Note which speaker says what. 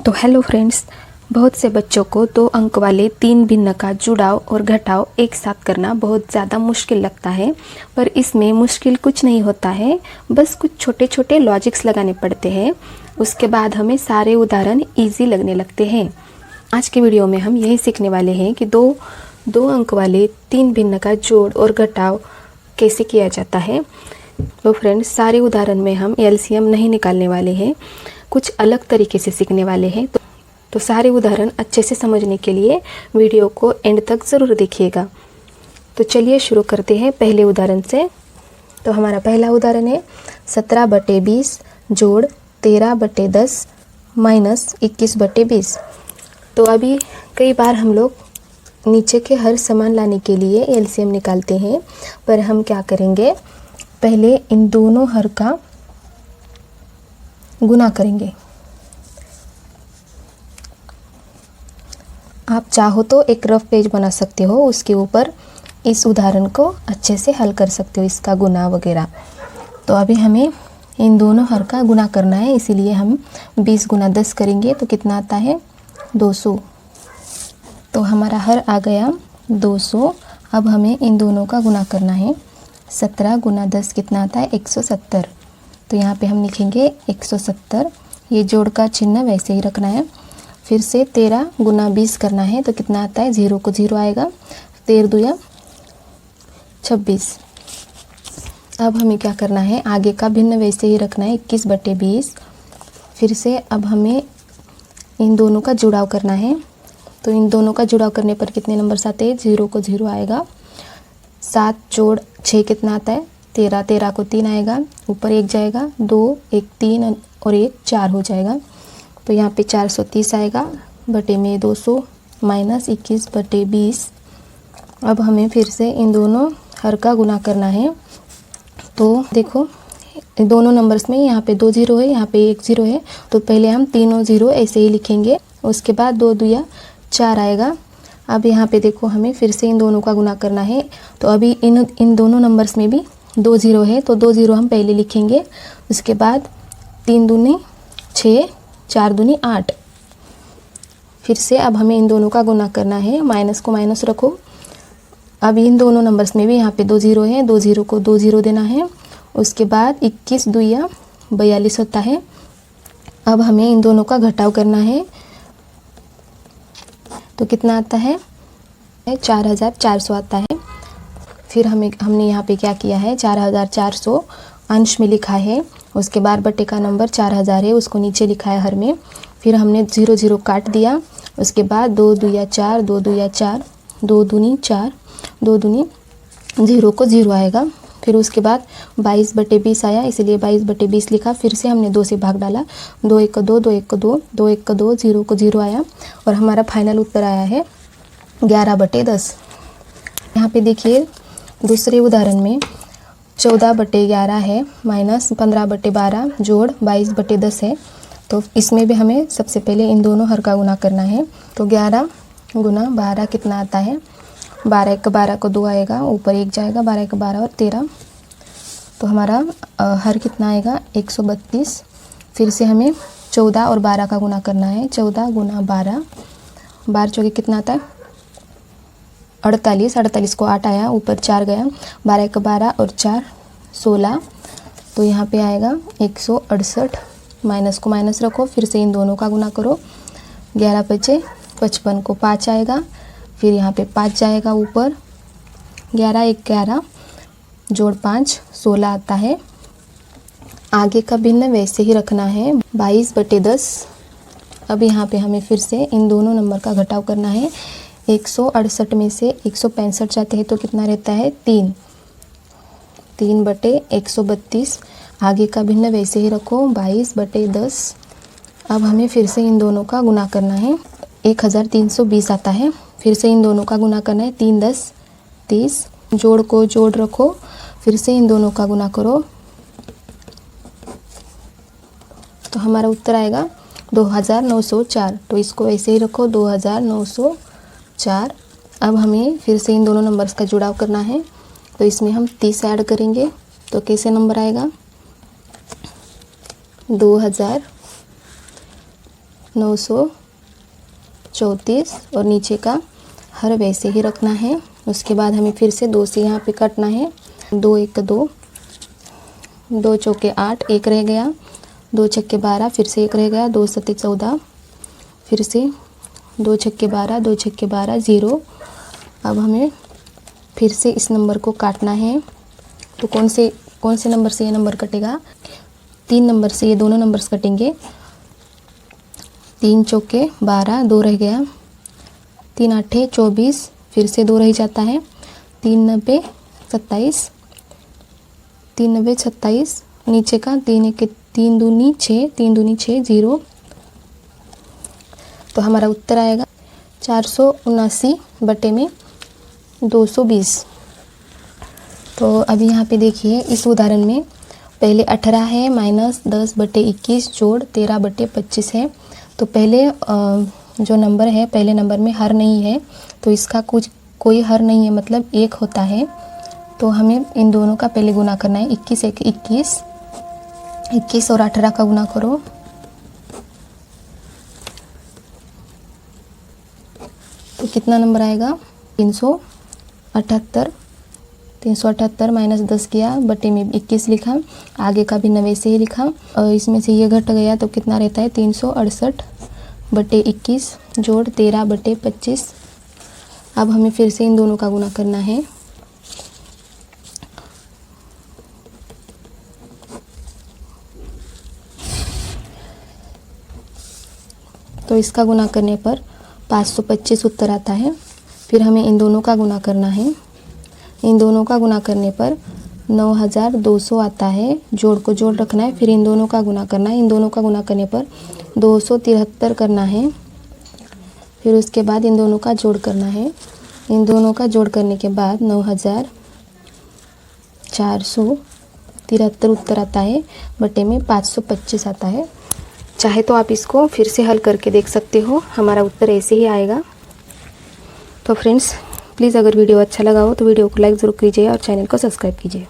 Speaker 1: तो hello friends, बहुत से बच्चों को 2 अंक वाले 3 भिन्न का जुड़ाव और घटाव एक साथ करना बहुत ज़्यादा मुश्किल लगता है। पर इसमें मुश्किल कुछ नहीं होता है, बस कुछ छोटे छोटे लॉजिक्स लगाने पड़ते हैं। उसके बाद हमें सारे उदाहरण इजी लगने लगते हैं। आज के वीडियो में हम यही सीखने वाले हैं कि दो अंक वाले 3 भिन्न का जोड़ और घटाव कैसे किया जाता है। तो फ्रेंड्स, सारे उदाहरण में हम एलसीएम नहीं निकालने वाले हैं, कुछ अलग तरीके से सीखने वाले हैं। तो सारे उदाहरण अच्छे से समझने के लिए वीडियो को एंड तक ज़रूर देखिएगा। तो चलिए शुरू करते हैं पहले उदाहरण से। तो हमारा पहला उदाहरण है 17/20 जोड़ 13/10 माइनस 21/20। तो अभी कई बार हम लोग नीचे के हर समान लाने के लिए एलसीएम निकालते हैं, पर हम क्या करेंगे, पहले इन दोनों हर का गुना करेंगे। आप चाहो तो एक रफ पेज बना सकते हो, उसके ऊपर इस उदाहरण को अच्छे से हल कर सकते हो, इसका गुना वगैरह। तो अभी हमें इन दोनों हर का गुना करना है, इसीलिए हम 20 × 10 करेंगे तो कितना आता है 200। तो हमारा हर आ गया 200। अब हमें इन दोनों का गुना करना है। 17 × 10 कितना आता है 170। तो यहाँ पे हम लिखेंगे 170। ये जोड़ का चिन्ह वैसे ही रखना है। फिर से 13 × 20 करना है तो कितना आता है, 0 को 0 आएगा, 13 दूया 26। अब हमें क्या करना है, आगे का भिन्न वैसे ही रखना है 21/20। फिर से अब हमें इन दोनों का जुड़ाव करना है। तो इन दोनों का जुड़ाव करने पर कितने नंबर्स आते हैं, 0 को 0 आएगा। 7 जोड़ 6 कितना आता है 13, 13 को 3 आएगा, ऊपर 1 जाएगा, 2 1 3 और 1 4 हो जाएगा। तो यहाँ पे 430 आएगा, बटे में 200 माइनस 21/20। अब हमें फिर से इन दोनों हर का गुना करना है। तो देखो दोनों नंबर्स में यहाँ पे 2 0 है, यहाँ पे 1 0 है, तो पहले हम तीनों 0 ऐसे ही लिखेंगे। उसके बाद 2 दूया 4 आएगा। अब यहाँ पे देखो हमें फिर से इन दोनों का गुना करना है। तो अभी इन दोनों नंबर्स में भी 2 0 है, तो 2 0 हम पहले लिखेंगे। उसके बाद 3 दूनी 6, 4 दूनी 8। फिर से अब हमें इन दोनों का गुना करना है, माइनस को माइनस रखो। अब इन दोनों नंबर्स में भी यहाँ पे 2 0 है, 2 0 को 2 0 देना है। उसके बाद 21 दूया 42 होता है। अब हमें इन दोनों का घटाव करना है, तो कितना आता है 4400 आता है। फिर हमने यहाँ पे क्या किया है, 4400 अंश में लिखा है। उसके बाद बटे का नंबर 4000 है, उसको नीचे लिखा है हर में। फिर हमने 0 0 काट दिया। उसके बाद 2 दूया 4, 2 दूया 4, 2 दूनी 4, 2 दूनी 0 को 0 आएगा। फिर उसके बाद 22/20 आया, इसलिए 22/20 लिखा। फिर से हमने 2 से भाग डाला, 2 1 2, 2 1 2, 2 1 2, 0 को 0 आया। और हमारा फाइनल उत्तर आया है 11/10। यहाँ पे देखिए दूसरे उदाहरण में 14/11 है माइनस 15/12 जोड़ 22/10 है। तो इसमें भी हमें सबसे पहले इन दोनों हर का गुना करना है। तो 11 × 12 कितना आता है, 12 1 12 को 2 आएगा, ऊपर 1 जाएगा, 12 1 12 और 13। तो हमारा हर कितना आएगा 132। फिर से हमें 14 और 12 का गुना करना है। 14 × 12, 12 चौके कितना आता है 48, 48 को 8 आया, ऊपर 4 गया, 12 1 12 और 4 16। तो यहाँ पे आएगा 168। माइनस को माइनस रखो, फिर से इन दोनों का गुना करो। 11 बचे 55 को 5 आएगा, फिर यहाँ पे 5 जाएगा ऊपर, 11 1 11 जोड़ 5 16 आता है। आगे का भिन्न वैसे ही रखना है 22/10। अब यहाँ पे हमें फिर से इन दोनों नंबर का घटाव करना है। 168 में से 165 जाते हैं तो कितना रहता है 3, 3/132। आगे का भिन्न वैसे ही रखो 22/10। अब हमें फिर से इन दोनों का गुना करना है, 1320 आता है। फिर से इन दोनों का गुना करना है, 3 10 30, जोड़ को जोड़ रखो। फिर से इन दोनों का गुना करो, तो हमारा उत्तर आएगा 2904। तो इसको वैसे ही रखो 2904। अब हमें फिर से इन दोनों नंबर्स का जुड़ाव करना है, तो इसमें हम 30 ऐड करेंगे। तो कैसे नंबर आएगा 2000 934 और नीचे का हर वैसे ही रखना है। उसके बाद हमें फिर से 2 से यहाँ पे काटना है। 2 1 2, 2 चौके 8, 1 रह गया, 2 छक्के 12, फिर से 1 रह गया, 2 सत्ते 14, फिर से 2 छक्के 12, 2 छक्के 12, 0। अब हमें फिर से इस नंबर को काटना है। तो कौन से नंबर से ये नंबर कटेगा? 3 नंबर से ये दोनों नंबर्स कटेंगे। 3 चौके 12, 2 रह गया, 3 आठे 24, फिर से 2 रह जाता है, 3 9 27, 3 9 27, नीचे का 3 1 3 दूनी 6, 3 दूनी 6, 0। तो हमारा उत्तर आएगा 479/220। तो अभी यहाँ पे देखिए इस उदाहरण में पहले 18 है माइनस 10/21 जोड़ 13/25 है। तो पहले जो नंबर है, पहले नंबर में हर नहीं है, तो इसका कोई हर नहीं है, मतलब 1 होता है। तो हमें इन दोनों का पहले गुना करना है। 21 1 21, 21 और 18 का गुना करो। तो कितना नंबर आएगा? 378। 378 माइनस 10 किया, बटे में 21 लिखा, आगे का भी 90 से ही लिखा, और इसमें से ये घट गया तो कितना रहता है? 368/21 जोड़ 13/25। अब हमें फिर से इन दोनों का गुना करना है। तो इसका गुना करने पर 525 उत्तर आता है। फिर हमें इन दोनों का गुना करना है। इन दोनों का गुना करने पर 9200 आता है। जोड़ को जोड़ रखना है, फिर इन दोनों का गुना करना है। इन दोनों का गुना करने पर 273 करना है। फिर उसके बाद इन दोनों का जोड़ करना है। इन दोनों का जोड़ करने के बाद 9473 उत्तर आता है, बटे में 525 आता है। चाहे तो आप इसको फिर से हल करके देख सकते हो, हमारा उत्तर ऐसे ही आएगा। तो फ्रेंड्स, प्लीज़ अगर वीडियो अच्छा लगा हो तो वीडियो को लाइक ज़रूर कीजिए और चैनल को सब्सक्राइब कीजिए।